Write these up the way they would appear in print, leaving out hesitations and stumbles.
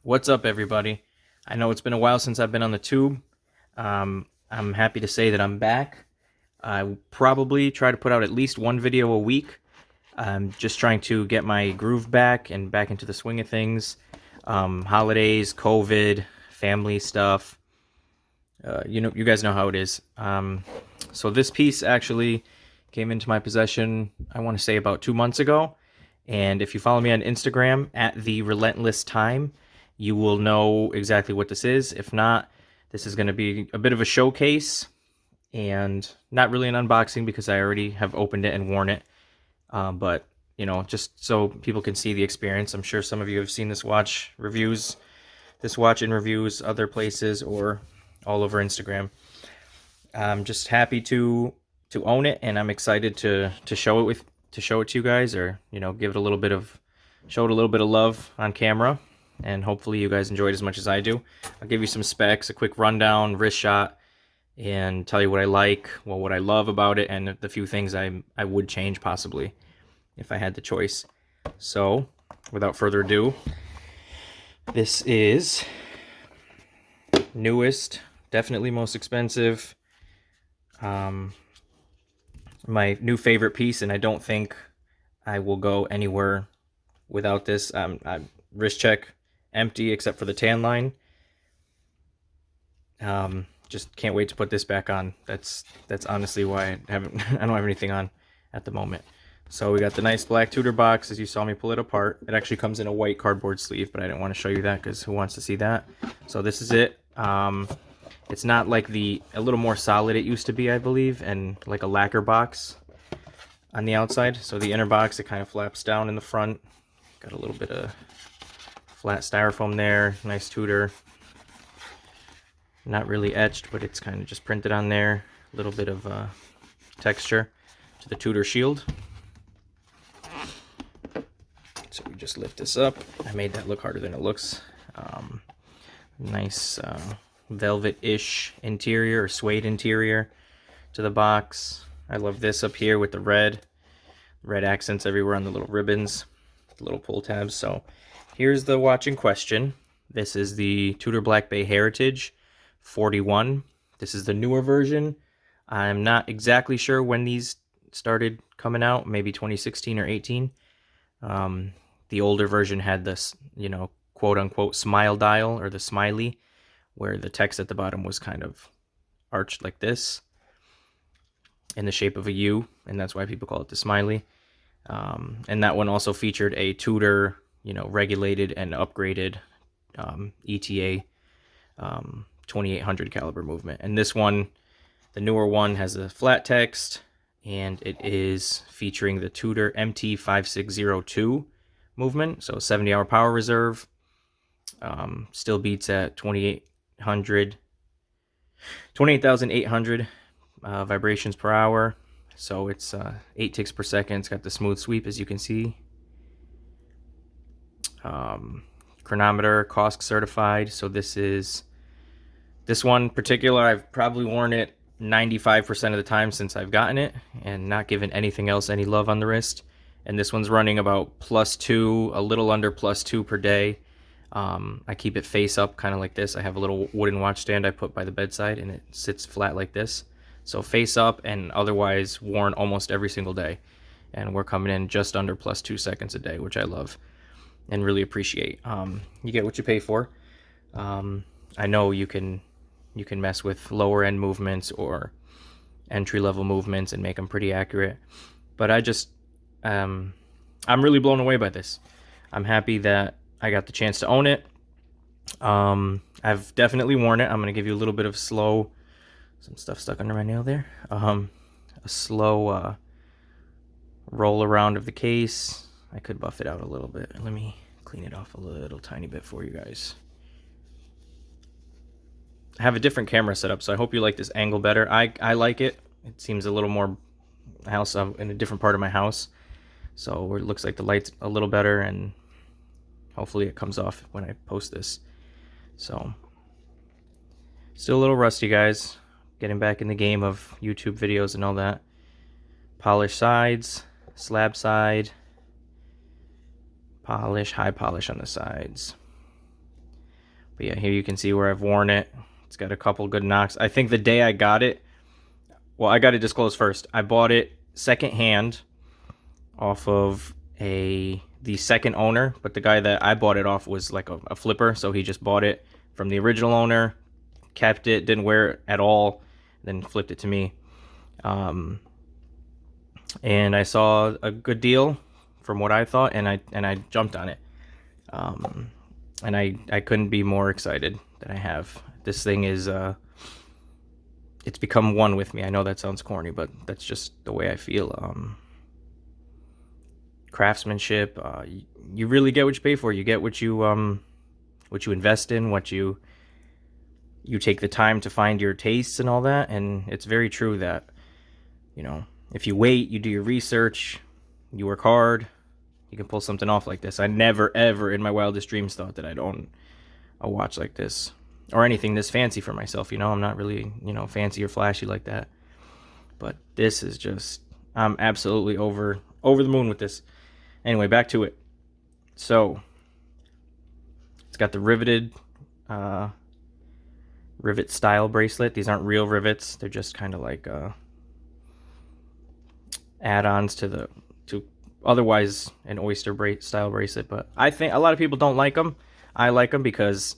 What's up, everybody? I know it's been a while since I've been on the tube. I'm happy to say that I'm back. I will probably try to put out at least one video a week. I'm just trying to get my groove back and back into the swing of things. Holidays, COVID, family stuff. You guys know how it is. So this piece actually came into my possession, I want to say about 2 months ago. And if you follow me on Instagram at the Relentless Time, you will know exactly what this is. If not, this is going to be a bit of a showcase and not really an unboxing because I already have opened it and worn it. But just so people can see the experience. I'm sure some of you have seen this watch in reviews, other places, or all over Instagram. I'm just happy to own it, and I'm excited to show it to you guys, or show it a little bit of love on camera, and hopefully you guys enjoy it as much as I do. I'll give you some specs, a quick rundown, wrist shot, and tell you what I like, what I love about it, and the few things I would change possibly if I had the choice. So, without further ado, this is newest, definitely most expensive, my new favorite piece, and I don't think I will go anywhere without this. Wrist check empty except for the tan line. Just can't wait to put this back on. That's honestly why I don't have anything on at the moment. So we got the nice black Tudor box, as you saw me pull it apart. It actually comes in a white cardboard sleeve, but I didn't want to show you that because who wants to see that? So this is it. It's not like a little more solid it used to be, I believe, and like a lacquer box on the outside. So the inner box, it kind of flaps down in the front. Got a little bit of flat styrofoam there, nice Tudor. Not really etched, but it's kind of just printed on there. A little bit of texture to the Tudor shield. So we just lift this up. I made that look harder than it looks. Nice velvet-ish interior, or suede interior to the box. I love this up here with the red accents everywhere on the little ribbons, the little pull tabs. So here's the watch in question. This is the Tudor Black Bay Heritage 41. This is the newer version. I'm not exactly sure when these started coming out, maybe 2016 or 18. The older version had this, quote-unquote smile dial, or the smiley, where the text at the bottom was kind of arched like this in the shape of a U, and that's why people call it the smiley. And that one also featured a Tudor, regulated and upgraded ETA 2800 caliber movement. And this one, the newer one, has a flat text, and it is featuring the Tudor MT5602 movement, so 70-hour power reserve. Still beats at 28,800 vibrations per hour. So it's 8 ticks per second. It's got the smooth sweep, as you can see. Chronometer, COSC certified. So this one in particular, I've probably worn it 95% of the time since I've gotten it, and not given anything else any love on the wrist. And this one's running about +2, a little under +2 per day. I keep it face up, kind of like this. I have a little wooden watch stand I put by the bedside, and it sits flat like this. So face up, and otherwise worn almost every single day. And we're coming in just under +2 seconds a day, which I love and really appreciate. You get what you pay for. I know you can mess with lower end movements or entry level movements and make them pretty accurate, but I'm really blown away by this. I'm happy that I got the chance to own it. I've definitely worn it. I'm gonna give you a little bit of some stuff stuck under my nail there. A slow roll around of the case. I could buff it out a little bit. Let me clean it off a little tiny bit for you guys. I have a different camera set up, so I hope you like this angle better. I like it. It seems a little more house in a different part of my house, so where it looks like the light's a little better, and hopefully it comes off when I post this. So still a little rusty, guys. Getting back in the game of YouTube videos and all that. Polished sides, slab side, polish, high polish on the sides. But yeah, here you can see where I've worn it. It's got a couple good knocks. I think the day I got it, well, I got to disclose first. I bought it secondhand off of the second owner, but the guy that I bought it off was like a flipper, so he just bought it from the original owner, kept it, didn't wear it at all, then flipped it to me. And I saw a good deal from what I thought, and I jumped on it. And I couldn't be more excited than I have. This thing is it's become one with me. I know that sounds corny, but that's just the way I feel. Craftsmanship, you really get what you pay for. You get what you invest in, what you take the time to find your tastes and all that. And it's very true that, you know, if you wait, you do your research, you work hard, you can pull something off like this. I never ever in my wildest dreams thought that I'd own a watch like this or anything this fancy for myself. You know, I'm not really, you know, fancy or flashy like that, but this is just, I'm absolutely over the moon with this. Anyway, back to it. So it's got the riveted rivet style bracelet. These aren't real rivets, they're just kind of like add-ons to otherwise an oyster style bracelet. But I think a lot of people don't like them. I like them because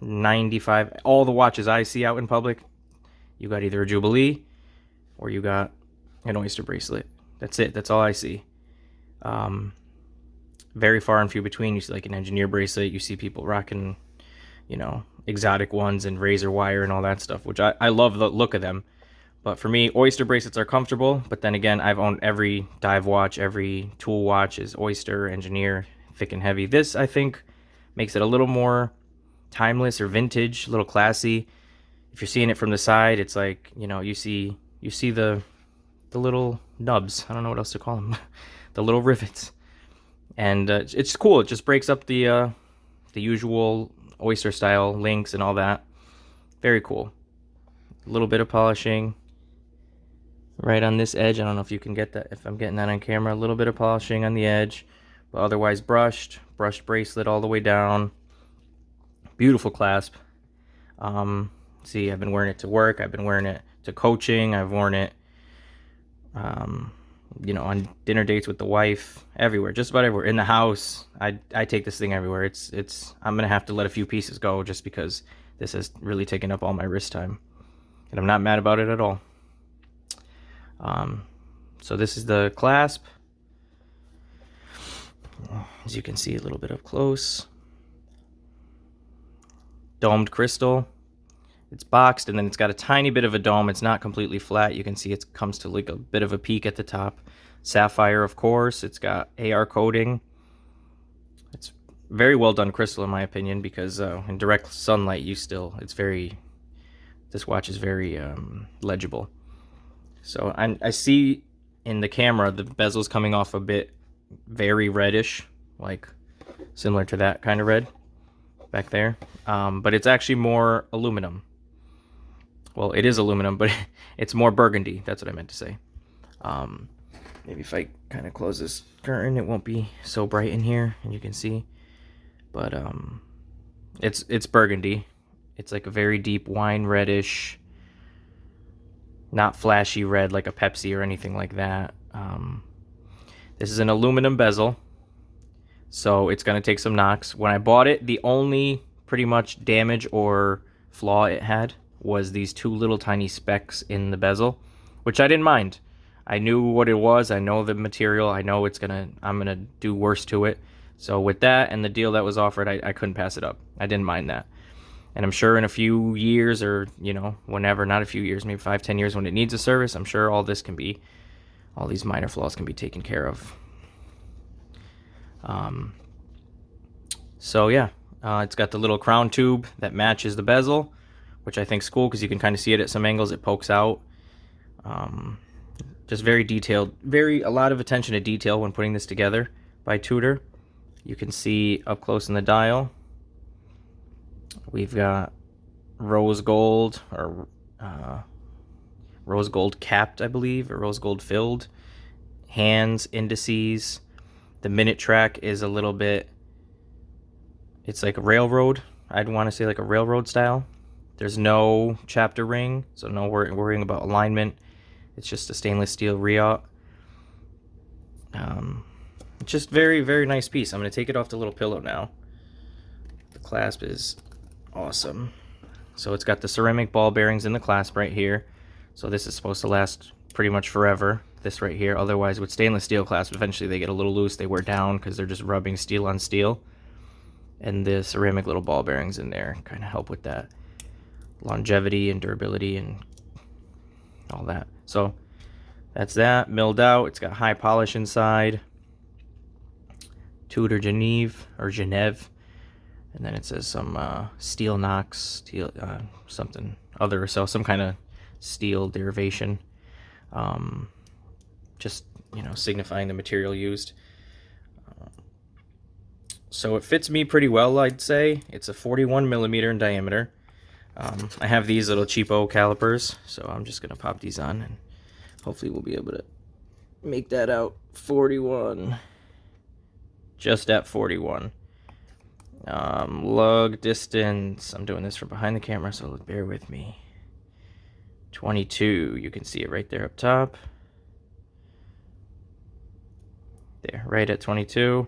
95 all the watches I see out in public, you got either a Jubilee or you got an oyster bracelet. That's it. That's all I see. Very far and few between. You see like an engineer bracelet. You see people rocking, you know, exotic ones and razor wire and all that stuff, which I love the look of them. But for me, oyster bracelets are comfortable. But then again, I've owned every dive watch, every tool watch is oyster, engineer, thick and heavy. This, I think, makes it a little more timeless or vintage, a little classy. If you're seeing it from the side, it's like, you know, you see the little nubs. I don't know what else to call them. The little rivets. And it's cool. It just breaks up the usual oyster style links and all that. Very cool. A little bit of polishing right on this edge. I don't know if you can get that, if I'm getting that on camera. A little bit of polishing on the edge, but otherwise brushed bracelet all the way down. Beautiful clasp. See, I've been wearing it to work. I've been wearing it to coaching. I've worn it, you know, on dinner dates with the wife, everywhere, just about everywhere. In the house, I take this thing everywhere. It's I'm gonna have to let a few pieces go just because this has really taken up all my wrist time, and I'm not mad about it at all. So this is the clasp. As you can see a little bit up close. Domed crystal. It's boxed, and then it's got a tiny bit of a dome. It's not completely flat. You can see it comes to like a bit of a peak at the top. Sapphire, of course. It's got AR coating. It's very well done crystal, in my opinion, because in direct sunlight, this watch is very legible. So I see in the camera the bezel's coming off a bit very reddish, like similar to that kind of red back there. But it's actually more aluminum. Well, it is aluminum, but it's more burgundy. That's what I meant to say. Maybe if I kind of close this curtain, it won't be so bright in here, and you can see. But it's burgundy. It's like a very deep wine reddish, not flashy red like a Pepsi or anything like that. This is an aluminum bezel, so it's going to take some knocks. When I bought it, the only pretty much damage or flaw it had was these two little tiny specks in the bezel, which I didn't mind. I knew what it was. I know the material. I know I'm gonna do worse to it. So with that and the deal that was offered, I couldn't pass it up. I didn't mind that. And I'm sure in a few years, or, you know, whenever, not a few years, maybe 5-10 years, when it needs a service, I'm sure all these minor flaws can be taken care of. So yeah, it's got the little crown tube that matches the bezel, which I think is cool because you can kind of see it at some angles. It pokes out. Just very detailed, a lot of attention to detail when putting this together by Tudor. You can see up close in the dial, we've got rose gold, or rose gold capped, I believe, or rose gold filled. Hands, indices. The minute track is a little bit, it's like a railroad. I'd want to say like a railroad style. There's no chapter ring, so no worrying about alignment. It's just a stainless steel re-aught. It's just very, very nice piece. I'm going to take it off the little pillow now. The clasp is awesome. So it's got the ceramic ball bearings in the clasp right here. So this is supposed to last pretty much forever, this right here. Otherwise, with stainless steel clasp, eventually they get a little loose. They wear down because they're just rubbing steel on steel. And the ceramic little ball bearings in there kind of help with that longevity and durability and all that. So that's that, milled out. It's got high polish inside. Tudor Geneve. And then it says some steel Knox, steel something other, so some kind of steel derivation. Just, you know, signifying the material used. So it fits me pretty well, I'd say. It's a 41 millimeter in diameter. I have these little cheapo calipers, so I'm just gonna pop these on and hopefully we'll be able to make that out. 41. Just at 41. Lug distance, I'm doing this from behind the camera, so bear with me. 22, you can see it right there up top. There, right at 22.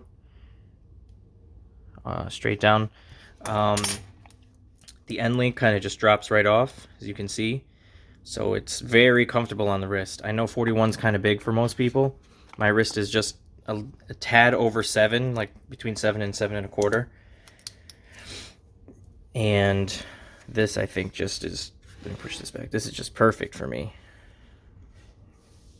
Straight down. The end link kind of just drops right off, as you can see. So it's very comfortable on the wrist. I know 41's kind of big for most people. My wrist is just a tad over 7, like between 7 and 7.25. And this, I think, just is, let me push this back. This is just perfect for me.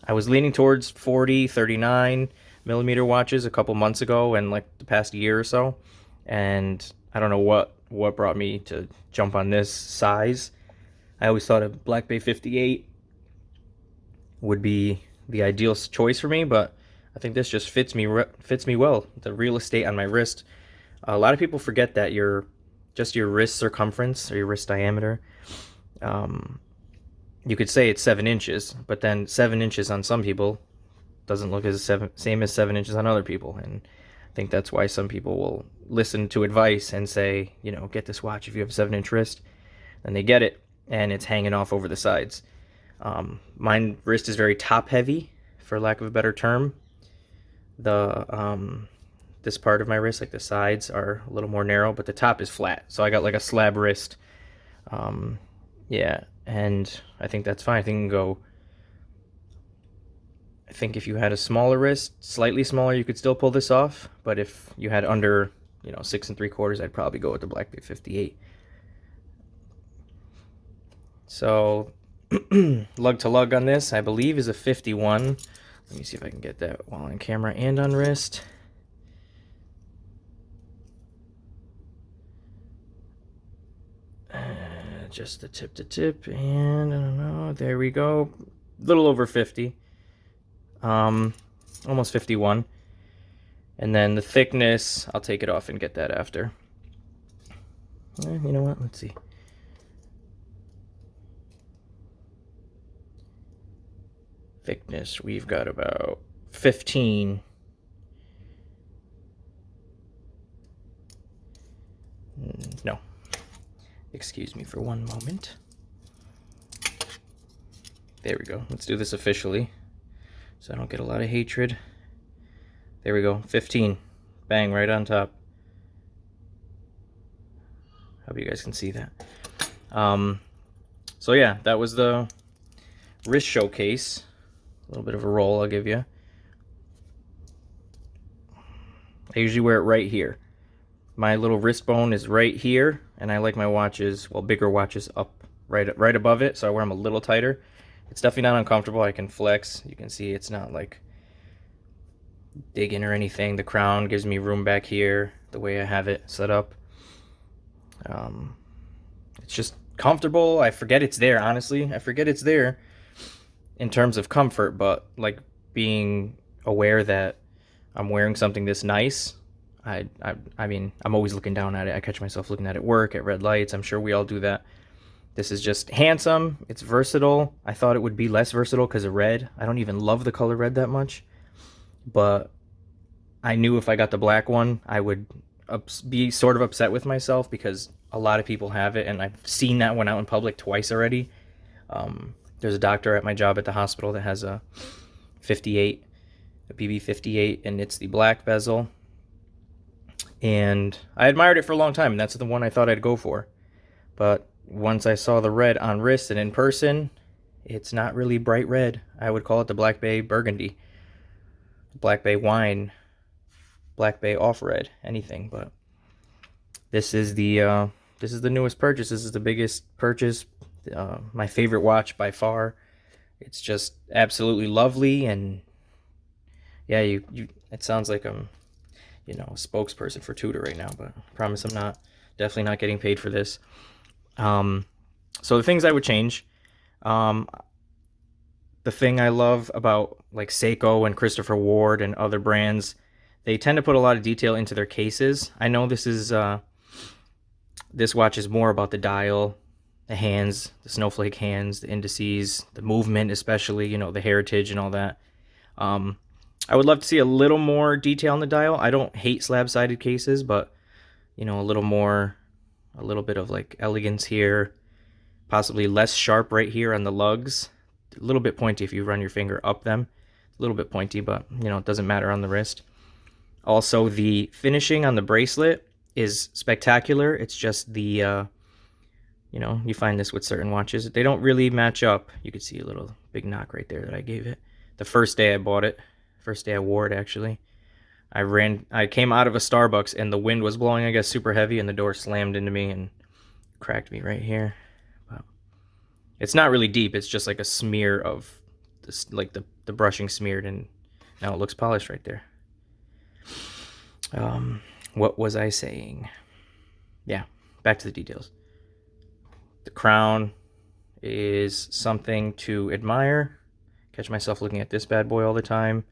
I was leaning towards 40, 39 millimeter watches a couple months ago and like the past year or so. And I don't know what brought me to jump on this size. I always thought a Black Bay 58 would be the ideal choice for me, but I think this just fits me well. The real estate on my wrist. A lot of people forget that your wrist circumference or your wrist diameter, you could say it's 7 inches, but then 7 inches on some people doesn't look as same as 7 inches on other people. And I think that's why some people will listen to advice and say, you know, get this watch if you have a 7-inch wrist. Then they get it, and it's hanging off over the sides. My wrist is very top heavy, for lack of a better term. This part of my wrist, like the sides, are a little more narrow, but the top is flat. So I got like a slab wrist. Yeah, and I think that's fine. I think you can go. I think if you had a smaller wrist, slightly smaller, you could still pull this off. But if you had under, 6 3/4, I'd probably go with the Black Bay 58. So, lug to lug on this, I believe, is a 51. Let me see if I can get that while on camera and on wrist. Just the tip to tip, and I don't know, there we go. A little over 50. Almost 51. And then the thickness, I'll take it off and get that after. You know what? Let's see. Thickness, we've got about 15. No. Excuse me for one moment. There we go. Let's do this officially, so I don't get a lot of hatred. There we go. 15. Bang, right on top. Hope you guys can see that. So yeah, that was the wrist showcase. A little bit of a roll I'll give you. I usually wear it right here. My little wrist bone is right here, and I like my watches, well, bigger watches up right above it, so I wear them a little tighter. It's definitely not uncomfortable. I can flex. You can see it's not like digging or anything. The crown gives me room back here, the way I have it set up. It's just comfortable. I forget it's there, honestly. I forget it's there in terms of comfort, but like being aware that I'm wearing something this nice. I mean, I'm always looking down at it. I catch myself looking at it at work, at red lights. I'm sure we all do that. This is just handsome. It's versatile. I thought it would be less versatile because of red. I don't even love the color red that much. But I knew if I got the black one, I would be sort of upset with myself because a lot of people have it, and I've seen that one out in public twice already. There's a doctor at my job at the hospital that has a 58, a BB 58, and it's the black bezel. And I admired it for a long time, and that's the one I thought I'd go for. But once I saw the red on wrist and in person, it's not really bright red. I would call it the Black Bay Burgundy, Black Bay wine, Black Bay off red, anything. But this is the newest purchase. This is the biggest purchase. My favorite watch by far. It's just absolutely lovely, and yeah, it sounds like I'm, a spokesperson for Tudor right now, but I promise I'm not. Definitely not getting paid for this. So the things I would change, the thing I love about like Seiko and Christopher Ward and other brands, they tend to put a lot of detail into their cases. I know this watch is more about the dial, the hands, the snowflake hands, the indices, the movement, especially, the heritage and all that. I would love to see a little more detail on the dial. I don't hate slab-sided cases, but, a little bit of like elegance here, possibly less sharp right here on the lugs. A little bit pointy if you run your finger up them. A little bit pointy, but, it doesn't matter on the wrist. Also, the finishing on the bracelet is spectacular. It's just the, you find this with certain watches. They don't really match up. You could see a little big knock right there that I gave it. The first day I bought it, first day I wore it actually, I came out of a Starbucks and the wind was blowing, I guess, super heavy, and the door slammed into me and cracked me right here. But it's not really deep. It's just like a smear of this, like the brushing smeared, and now it looks polished right there. What was I saying? Yeah, back to the details. The crown is something to admire. Catch myself looking at this bad boy all the time.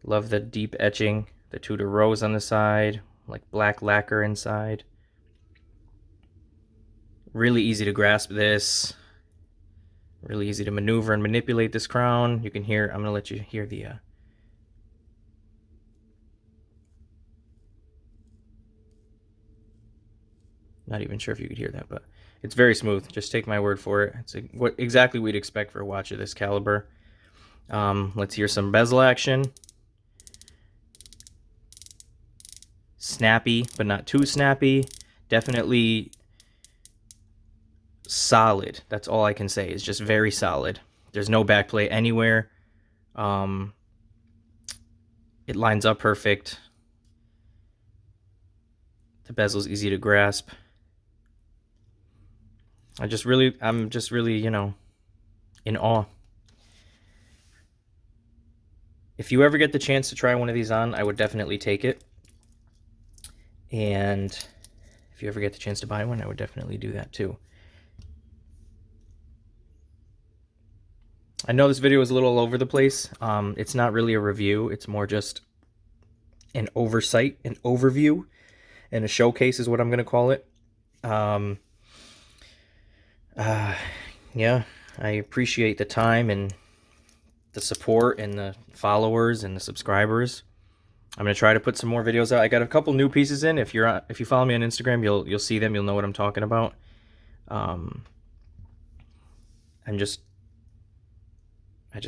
Love the deep etching, the Tudor rose on the side, like black lacquer inside. Really easy to grasp this. Really easy to maneuver and manipulate this crown. You can hear, I'm going to let you hear the not even sure if you could hear that, but it's very smooth. Just take my word for it. It's what exactly we'd expect for a watch of this caliber. Let's hear some bezel action. Snappy, but not too snappy. Definitely solid. That's all I can say. It's just very solid. There's no backplay anywhere. It lines up perfect. The bezel's easy to grasp. I'm just really, in awe. If you ever get the chance to try one of these on, I would definitely take it. And if you ever get the chance to buy one, I would definitely do that too. I know this video is a little all over the place. It's not really a review. It's more just an oversight, an overview, and a showcase is what I'm going to call it. Yeah, I appreciate the time and the support and the followers and the subscribers. I'm gonna try to put some more videos out. I got a couple new pieces in. If you follow me on Instagram, you'll see them. You'll know what I'm talking about. I just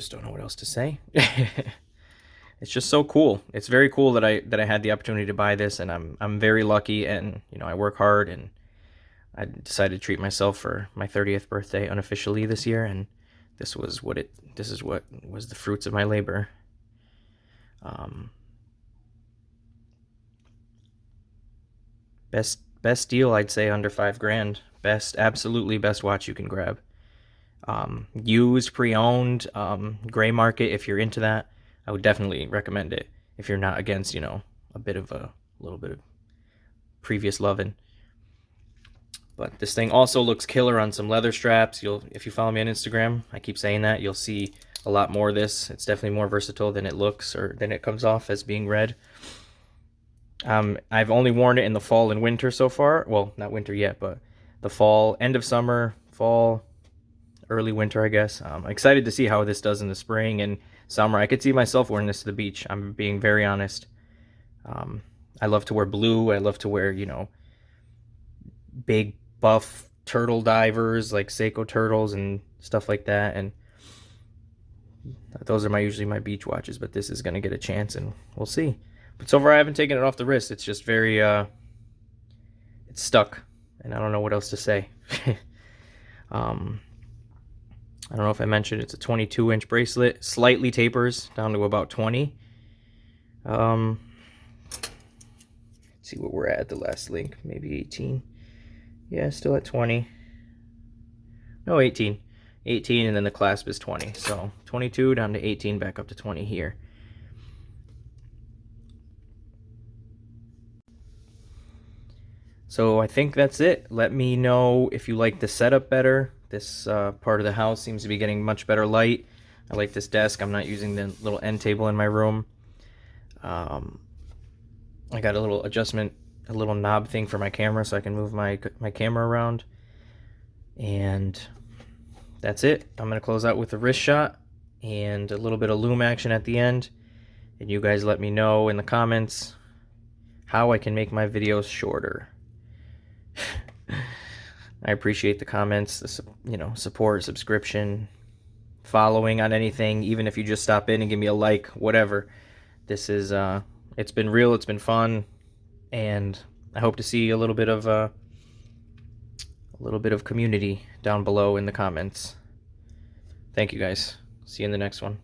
don't know what else to say. It's just so cool. It's very cool that I had the opportunity to buy this, and I'm very lucky, and I work hard, and I decided to treat myself for my 30th birthday unofficially this year, and this is what was the fruits of my labor. Best deal, I'd say, under $5,000. Absolutely best watch you can grab. Used, pre-owned, gray market, if you're into that, I would definitely recommend it. If you're not against, a little bit of previous loving. But this thing also looks killer on some leather straps. If you follow me on Instagram, I keep saying that, you'll see a lot more of this. It's definitely more versatile than it looks, or than it comes off as being red. I've only worn it in the fall and winter so far. Well, not winter yet, but the fall, end of summer, fall, early winter, I guess. I'm excited to see how this does in the spring and summer. I could see myself wearing this to the beach. I'm being very honest. I love to wear blue. I love to wear, big buff turtle divers like Seiko turtles and stuff like that, and those are usually my beach watches, but this is going to get a chance, and we'll see. But so far I haven't taken it off the wrist. It's just very it's stuck, and I don't know what else to say. I don't know if I mentioned it's a 22-inch bracelet, slightly tapers down to about 20. Let's see what we're at the last link, maybe 18. Yeah, still at 20. No, 18. 18, and then the clasp is 20. So 22 down to 18, back up to 20 here. So I think that's it. Let me know if you like the setup better. This part of the house seems to be getting much better light. I like this desk. I'm not using the little end table in my room. I got a little adjustment, a little knob thing for my camera so I can move my camera around. And that's it. I'm going to close out with a wrist shot and a little bit of loom action at the end. And you guys let me know in the comments how I can make my videos shorter. I appreciate the comments, the support, subscription, following on anything, even if you just stop in and give me a like, whatever. This is it's been real, it's been fun, and I hope to see a little bit of community down below in the comments. Thank you guys. See you in the next one.